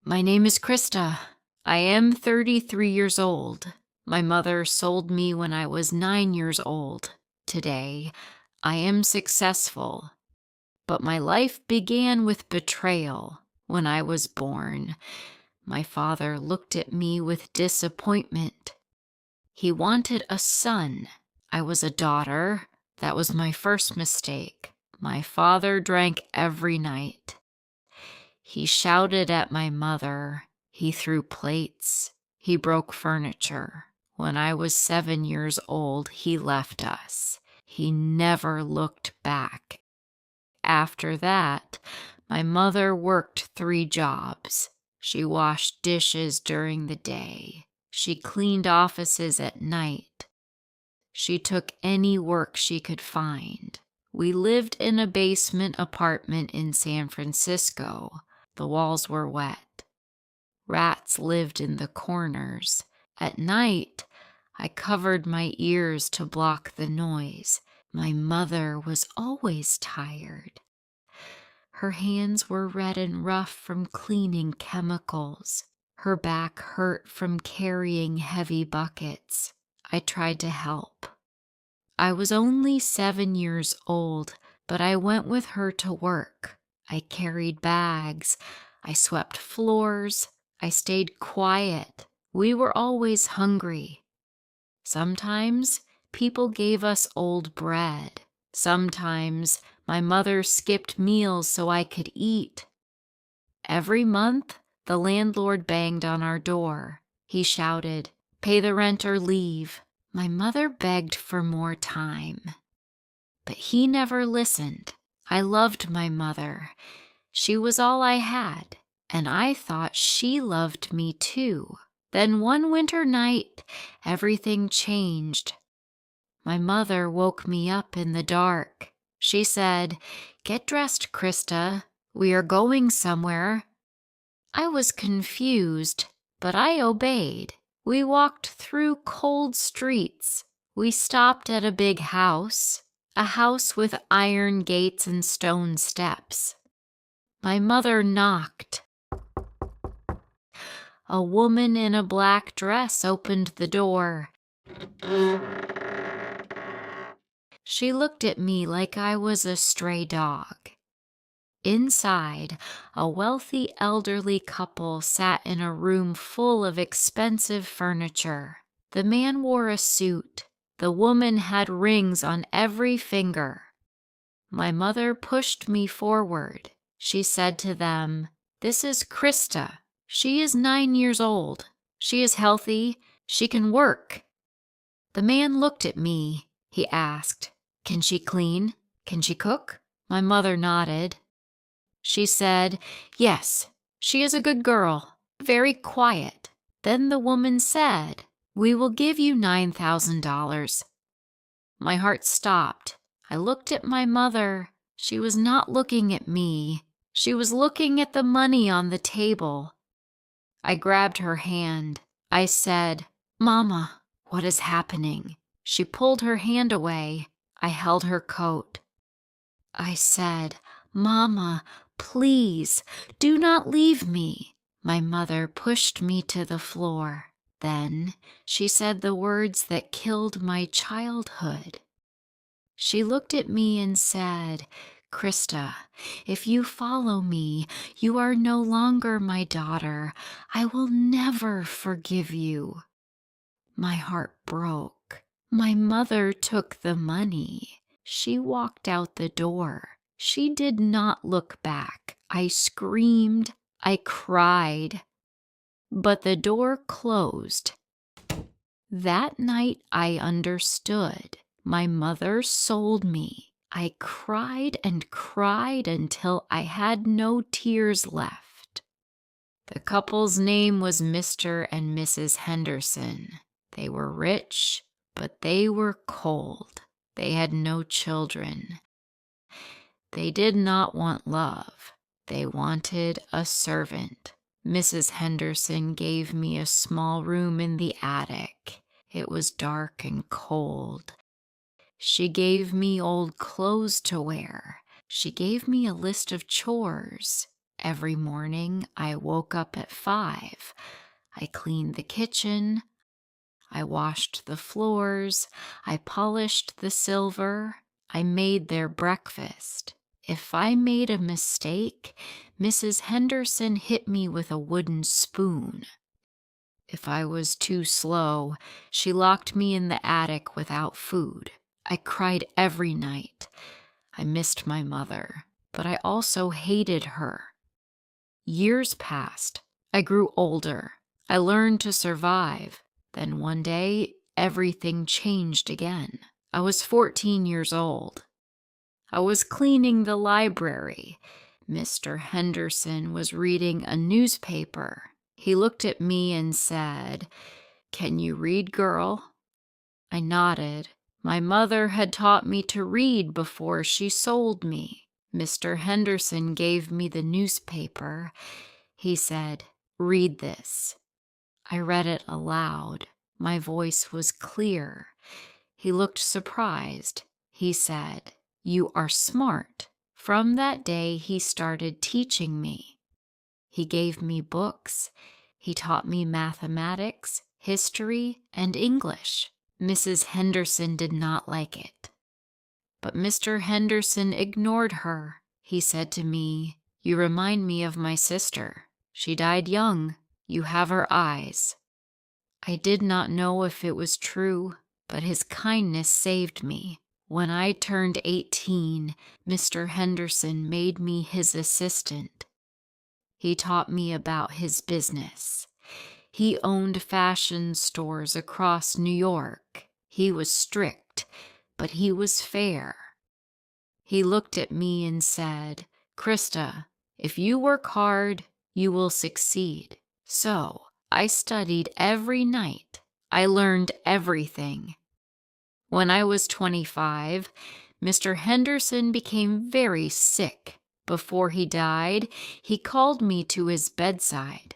My name is Krista. I am 33 years old. My mother sold me when I was 9 years old. Today, I am successful. But my life began with betrayal when I was born. My father looked at me with disappointment. He wanted a son. I was a daughter. That was my first mistake. My father drank every night. He shouted at my mother. He threw plates. He broke furniture. When I was 7 years old, he left us. He never looked back. After that, my mother worked 3 jobs. She washed dishes during the day. She cleaned offices at night. She took any work she could find. We lived in a basement apartment in San Francisco. The walls were wet. Rats lived in the corners. At night, I covered my ears to block the noise. My mother was always tired. Her hands were red and rough from cleaning chemicals. Her back hurt from carrying heavy buckets. I tried to help. I was only 7 years old, but I went with her to work. I carried bags. I swept floors. I stayed quiet. We were always hungry. Sometimes people gave us old bread. Sometimes my mother skipped meals so I could eat. Every month, the landlord banged on our door. He shouted, "Pay the rent or leave." My mother begged for more time. But he never listened. I loved my mother. She was all I had, and I thought she loved me too. Then one winter night, everything changed. My mother woke me up in the dark. She said, "Get dressed, Krista. We are going somewhere." I was confused, but I obeyed. We walked through cold streets. We stopped at a big house, a house with iron gates and stone steps. My mother knocked. A woman in a black dress opened the door. She looked at me like I was a stray dog. Inside, a wealthy elderly couple sat in a room full of expensive furniture. The man wore a suit. The woman had rings on every finger. My mother pushed me forward. She said to them, "This is Krista. She is 9 years old. She is healthy. She can work." The man looked at me. He asked, "Can she clean? Can she cook?" My mother nodded. She said, "Yes, she is a good girl, very quiet." Then the woman said, "We will give you $9,000. My heart stopped. I looked at my mother. She was not looking at me. She was looking at the money on the table. I grabbed her hand. I said, "Mama, what is happening?" She pulled her hand away. I held her coat. I said, "Mama, please, do not leave me." My mother pushed me to the floor. Then she said the words that killed my childhood. She looked at me and said, "Krista, if you follow me, you are no longer my daughter. I will never forgive you." My heart broke. My mother took the money. She walked out the door. She did not look back. I screamed. I cried. But the door closed. That night I understood. My mother sold me. I cried and cried until I had no tears left. The couple's name was Mr. and Mrs. Henderson. They were rich, but they were cold. They had no children. They did not want love. They wanted a servant. Mrs. Henderson gave me a small room in the attic. It was dark and cold. She gave me old clothes to wear. She gave me a list of chores. Every morning, I woke up at 5. I cleaned the kitchen. I washed the floors. I polished the silver. I made their breakfast. If I made a mistake, Mrs. Henderson hit me with a wooden spoon. If I was too slow, she locked me in the attic without food. I cried every night. I missed my mother, but I also hated her. Years passed. I grew older. I learned to survive. Then one day, everything changed again. I was 14 years old. I was cleaning the library. Mr. Henderson was reading a newspaper. He looked at me and said, "Can you read, girl?" I nodded. My mother had taught me to read before she sold me. Mr. Henderson gave me the newspaper. He said, "Read this." I read it aloud. My voice was clear. He looked surprised. He said, "You are smart." From that day, he started teaching me. He gave me books. He taught me mathematics, history, and English. Mrs. Henderson did not like it. But Mr. Henderson ignored her. He said to me, "You remind me of my sister. She died young. You have her eyes." I did not know if it was true, but his kindness saved me. When I turned 18, Mr. Henderson made me his assistant. He taught me about his business. He owned fashion stores across New York. He was strict, but he was fair. He looked at me and said, "Krista, if you work hard, you will succeed." So I studied every night. I learned everything. When I was 25, Mr. Henderson became very sick. Before he died, he called me to his bedside.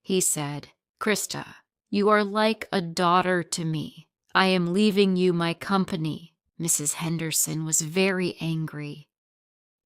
He said, "Krista, you are like a daughter to me. I am leaving you my company." Mrs. Henderson was very angry,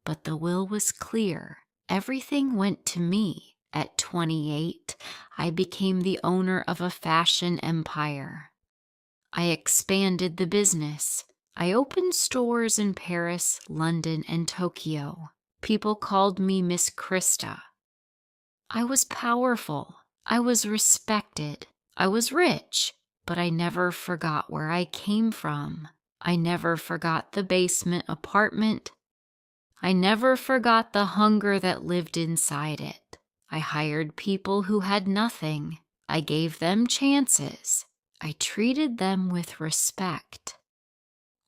but the will was clear. Everything went to me. At 28, I became the owner of a fashion empire. I expanded the business. I opened stores in Paris, London, and Tokyo. People called me Miss Krista. I was powerful. I was respected. I was rich, but I never forgot where I came from. I never forgot the basement apartment. I never forgot the hunger that lived inside it. I hired people who had nothing. I gave them chances. I treated them with respect.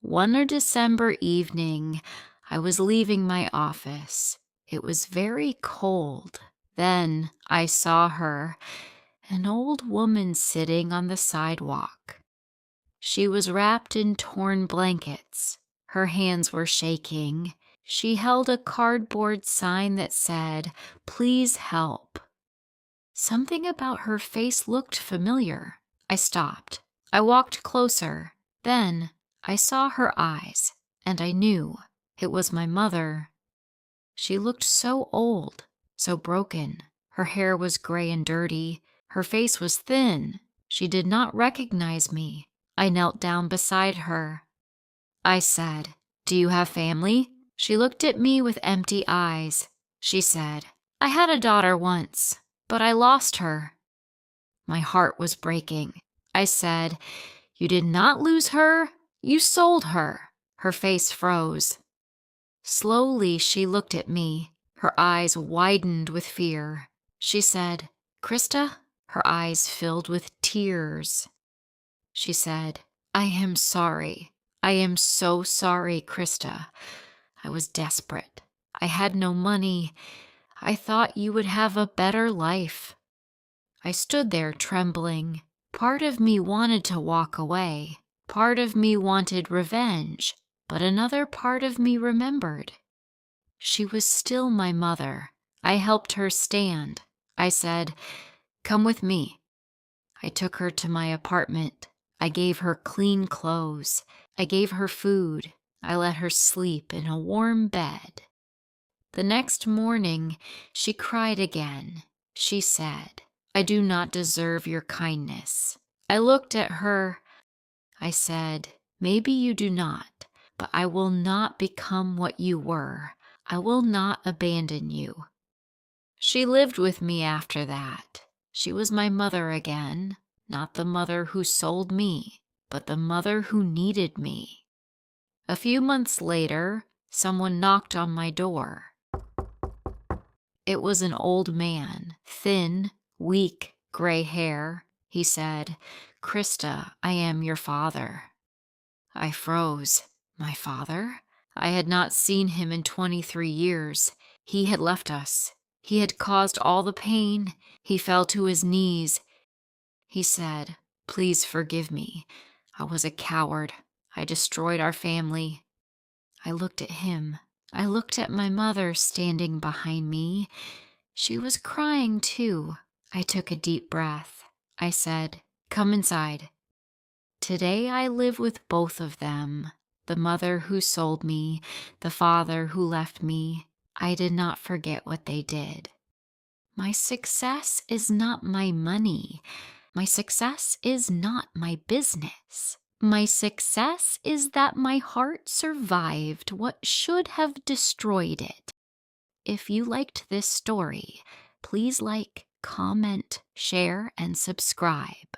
One December evening, I was leaving my office. It was very cold. Then I saw her, an old woman sitting on the sidewalk. She was wrapped in torn blankets. Her hands were shaking. She held a cardboard sign that said, "Please help." Something about her face looked familiar. I stopped. I walked closer. Then I saw her eyes, and I knew it was my mother. She looked so old, so broken. Her hair was gray and dirty. Her face was thin. She did not recognize me. I knelt down beside her. I said, "Do you have family?" She looked at me with empty eyes. She said, "I had a daughter once, but I lost her." My heart was breaking. I said, "You did not lose her. You sold her." Her face froze. Slowly, she looked at me. Her eyes widened with fear. She said, "Krista?" Her eyes filled with tears. She said, "I am sorry. I am so sorry, Krista. I was desperate. I had no money. I thought you would have a better life." I stood there trembling. Part of me wanted to walk away. Part of me wanted revenge, but another part of me remembered. She was still my mother. I helped her stand. I said, "Come with me." I took her to my apartment. I gave her clean clothes. I gave her food. I let her sleep in a warm bed. The next morning, she cried again. She said, "I do not deserve your kindness." I looked at her. I said, "Maybe you do not, but I will not become what you were. I will not abandon you." She lived with me after that. She was my mother again, not the mother who sold me, but the mother who needed me. A few months later, someone knocked on my door. It was an old man, thin, weak, gray hair. He said, "Krista, I am your father." I froze. My father? I had not seen him in 23 years. He had left us. He had caused all the pain. He fell to his knees. He said, "Please forgive me. I was a coward. I destroyed our family." I looked at him. I looked at my mother standing behind me. She was crying too. I took a deep breath. I said, "Come inside." Today I live with both of them, the mother who sold me, the father who left me. I did not forget what they did. My success is not my money. My success is not my business. My success is that my heart survived what should have destroyed it. If you liked this story, please like, comment, share, and subscribe.